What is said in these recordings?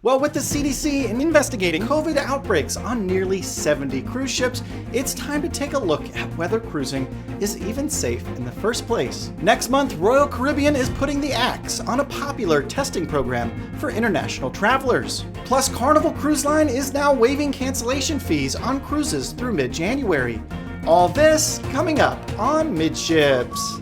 Well, with the CDC investigating COVID outbreaks on nearly 70 cruise ships, it's time to take a look at whether cruising is even safe in the first place. Next month, Royal Caribbean is putting the axe on a popular testing program for international travelers. Plus, Carnival Cruise Line is now waiving cancellation fees on cruises through mid-January. All this coming up on Midships.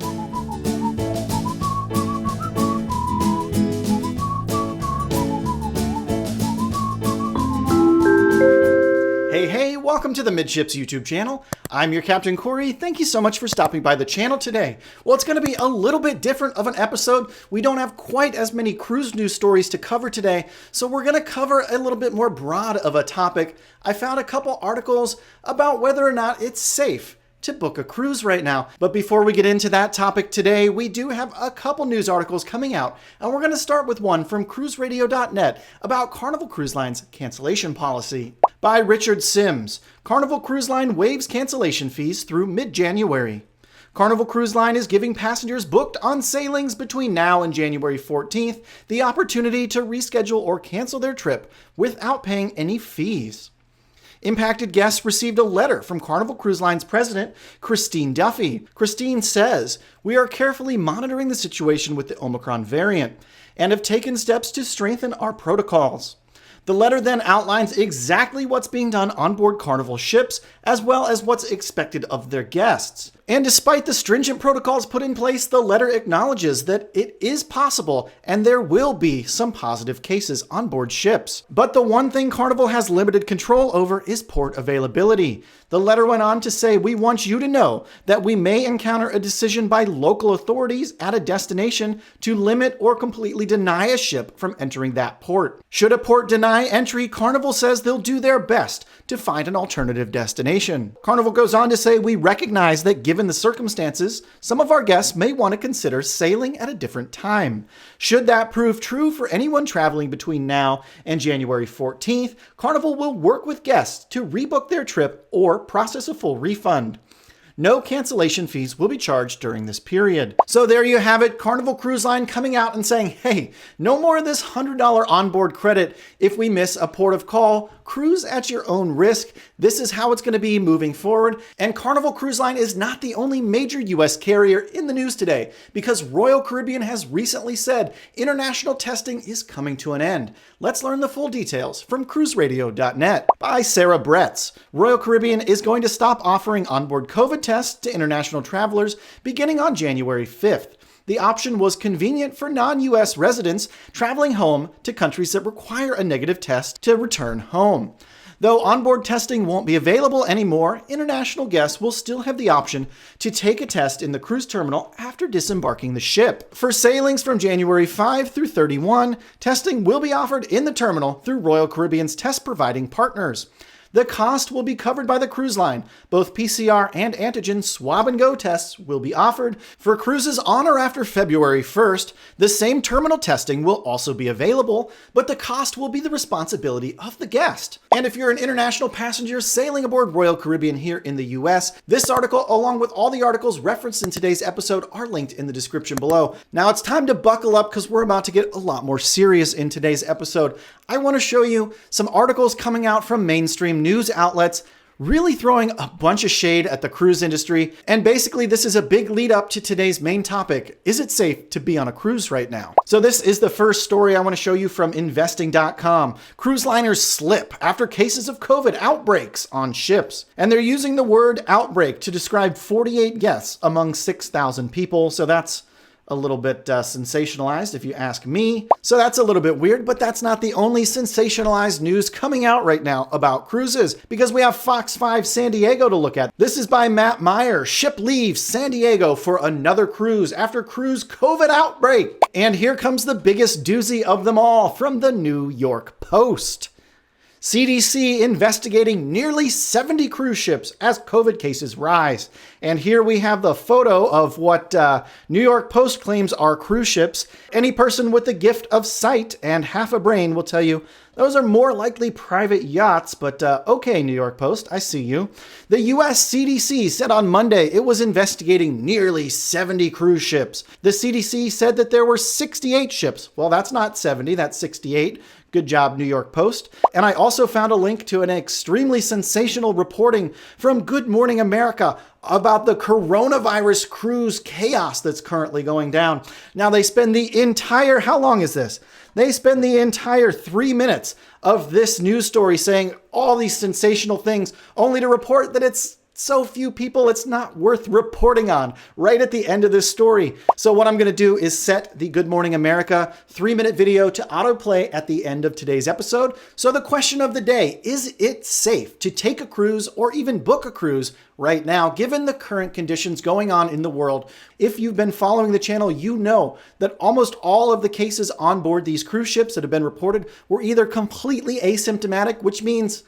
Hey, welcome to the Midships YouTube channel. I'm your Captain Corey. Thank you so much for stopping by the channel today. Well, it's going to be a little bit different of an episode. We don't have quite as many cruise news stories to cover today, so we're going to cover a little bit more broad of a topic. I found a couple articles about whether or not it's safe to book a cruise right now. But before we get into that topic today, we do have a couple news articles coming out, and we're going to start with one from cruiseradio.net about Carnival Cruise Line's cancellation policy. By Richard Sims, Carnival Cruise Line waives cancellation fees through mid-January. Carnival Cruise Line is giving passengers booked on sailings between now and January 14th the opportunity to reschedule or cancel their trip without paying any fees. Impacted guests received a letter from Carnival Cruise Line's president, Christine Duffy. Christine says, "We are carefully monitoring the situation with the Omicron variant and have taken steps to strengthen our protocols." The letter then outlines exactly what's being done on board Carnival ships, as well as what's expected of their guests. And despite the stringent protocols put in place, the letter acknowledges that it is possible and there will be some positive cases on board ships. But the one thing Carnival has limited control over is port availability. The letter went on to say, "We want you to know that we may encounter a decision by local authorities at a destination to limit or completely deny a ship from entering that port. Should a port deny entry, Carnival says they'll do their best to find an alternative destination." Carnival goes on to say, "We recognize that given the circumstances, some of our guests may want to consider sailing at a different time. Should that prove true for anyone traveling between now and January 14th, Carnival will work with guests to rebook their trip or process a full refund. No cancellation fees will be charged during this period." So there you have it, Carnival Cruise Line coming out and saying, hey, no more of this $100 onboard credit if we miss a port of call. Cruise at your own risk. This is how it's going to be moving forward. And Carnival Cruise Line is not the only major US carrier in the news today, because Royal Caribbean has recently said international testing is coming to an end. Let's learn the full details from cruiseradio.net. By Sarah Bretz, Royal Caribbean is going to stop offering onboard COVID tests to international travelers beginning on January 5th. The option was convenient for non-US residents traveling home to countries that require a negative test to return home. Though onboard testing won't be available anymore, international guests will still have the option to take a test in the cruise terminal after disembarking the ship. For sailings from January 5 through 31, testing will be offered in the terminal through Royal Caribbean's test-providing partners. The cost will be covered by the cruise line. Both PCR and antigen swab-and-go tests will be offered. For cruises on or after February 1st, the same terminal testing will also be available, but the cost will be the responsibility of the guest. And if you're an international passenger sailing aboard Royal Caribbean here in the US, this article, along with all the articles referenced in today's episode, are linked in the description below. Now it's time to buckle up because we're about to get a lot more serious in today's episode. I want to show you some articles coming out from mainstream news outlets, really throwing a bunch of shade at the cruise industry. And basically, this is a big lead up to today's main topic. Is it safe to be on a cruise right now? So this is the first story I want to show you from investing.com. Cruise liners slip after cases of COVID outbreaks on ships. And they're using the word outbreak to describe 48 deaths among 6,000 people. So that's a little bit sensationalized if you ask me. So that's a little bit weird, but that's not the only sensationalized news coming out right now about cruises, because we have Fox 5 San Diego to look at. This is by Matt Meyer. Ship leaves San Diego for another cruise after cruise COVID outbreak. And here comes the biggest doozy of them all from the New York Post. CDC investigating nearly 70 cruise ships as COVID cases rise. And here we have the photo of what New York Post claims are cruise ships. Any person with the gift of sight and half a brain will tell you those are more likely private yachts, but okay, New York Post, I see you. The US CDC said on Monday it was investigating nearly 70 cruise ships. The CDC said that there were 68 ships. Well, that's not 70, that's 68. Good job, New York Post. And I also found a link to an extremely sensational reporting from Good Morning America about the coronavirus cruise chaos that's currently going down. Now, they spend the entire, how long is this? They spend the entire 3 minutes of this news story saying all these sensational things, only to report that it's so few people it's not worth reporting on right at the end of this story. So what I'm going to do is set the Good Morning America 3-minute video to autoplay at the end of today's episode. So the question of the day, is it safe to take a cruise or even book a cruise right now, given the current conditions going on in the world? If you've been following the channel, you know that almost all of the cases on board these cruise ships that have been reported were either completely asymptomatic, which means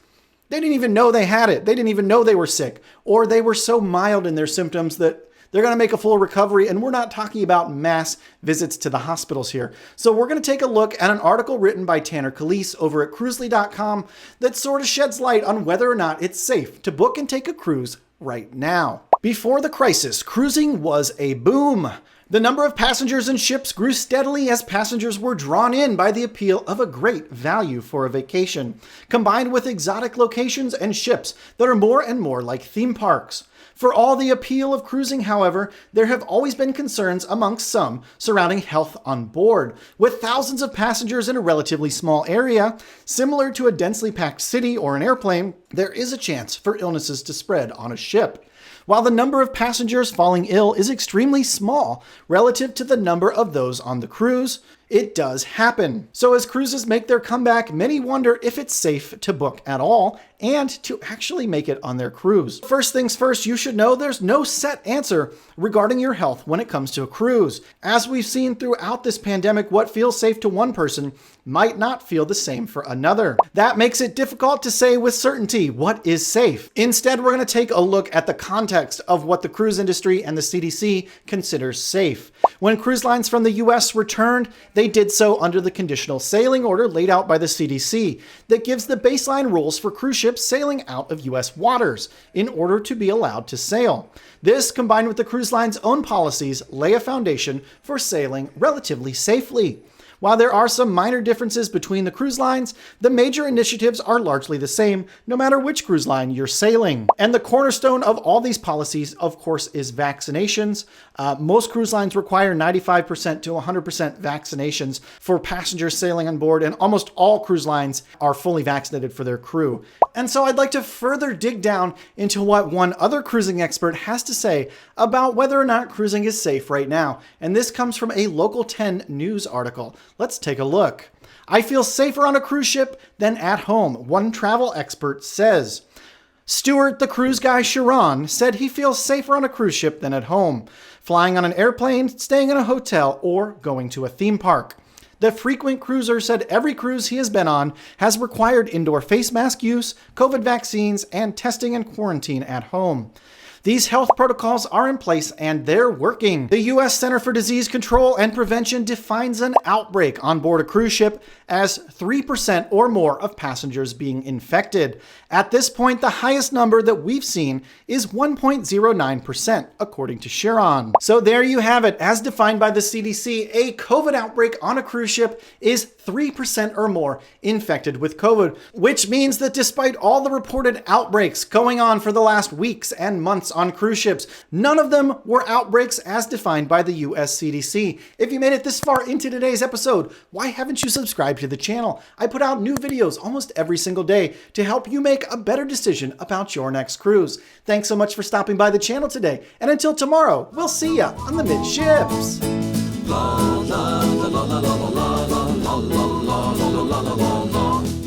they didn't even know they had it. They didn't even know they were sick, or they were so mild in their symptoms that they're going to make a full recovery. And we're not talking about mass visits to the hospitals here. So we're going to take a look at an article written by Tanner Calise over at Cruzely.com that sort of sheds light on whether or not it's safe to book and take a cruise right now. Before the crisis, cruising was a boom. The number of passengers and ships grew steadily as passengers were drawn in by the appeal of a great value for a vacation, combined with exotic locations and ships that are more and more like theme parks. For all the appeal of cruising, however, there have always been concerns amongst some surrounding health on board. With thousands of passengers in a relatively small area, similar to a densely packed city or an airplane, there is a chance for illnesses to spread on a ship. While the number of passengers falling ill is extremely small relative to the number of those on the cruise, it does happen. So as cruises make their comeback, many wonder if it's safe to book at all and to actually make it on their cruise. First things first, you should know there's no set answer regarding your health when it comes to a cruise. As we've seen throughout this pandemic, what feels safe to one person might not feel the same for another. That makes it difficult to say with certainty what is safe. Instead, we're going to take a look at the context of what the cruise industry and the CDC considers safe. When cruise lines from the US returned, they did so under the conditional sailing order laid out by the CDC that gives the baseline rules for cruise ships sailing out of US waters in order to be allowed to sail. This, combined with the cruise line's own policies, lay a foundation for sailing relatively safely. While there are some minor differences between the cruise lines, the major initiatives are largely the same, no matter which cruise line you're sailing. And the cornerstone of all these policies, of course, is vaccinations. Most cruise lines require 95% to 100% vaccinations for passengers sailing on board, and almost all cruise lines are fully vaccinated for their crew. And so I'd like to further dig down into what one other cruising expert has to say about whether or not cruising is safe right now. And this comes from a Local 10 news article. Let's take a look. I feel safer on a cruise ship than at home, one travel expert says. Stuart, the cruise guy Sharon, said he feels safer on a cruise ship than at home, flying on an airplane, staying in a hotel, or going to a theme park. The frequent cruiser said every cruise he has been on has required indoor face mask use, COVID vaccines, and testing and quarantine at home. These health protocols are in place and they're working. The U.S. Center for Disease Control and Prevention defines an outbreak on board a cruise ship as 3% or more of passengers being infected. At this point, the highest number that we've seen is 1.09%, according to Sharon. So there you have it. As defined by the CDC, a COVID outbreak on a cruise ship is 3% or more infected with COVID, which means that despite all the reported outbreaks going on for the last weeks and months on cruise ships, none of them were outbreaks as defined by the US CDC. If you made it this far into today's episode, why haven't you subscribed to the channel? I put out new videos almost every single day to help you make a better decision about your next cruise. Thanks so much for stopping by the channel today, and until tomorrow, we'll see ya on the Midships. La la la la la la la la la la la la la la la.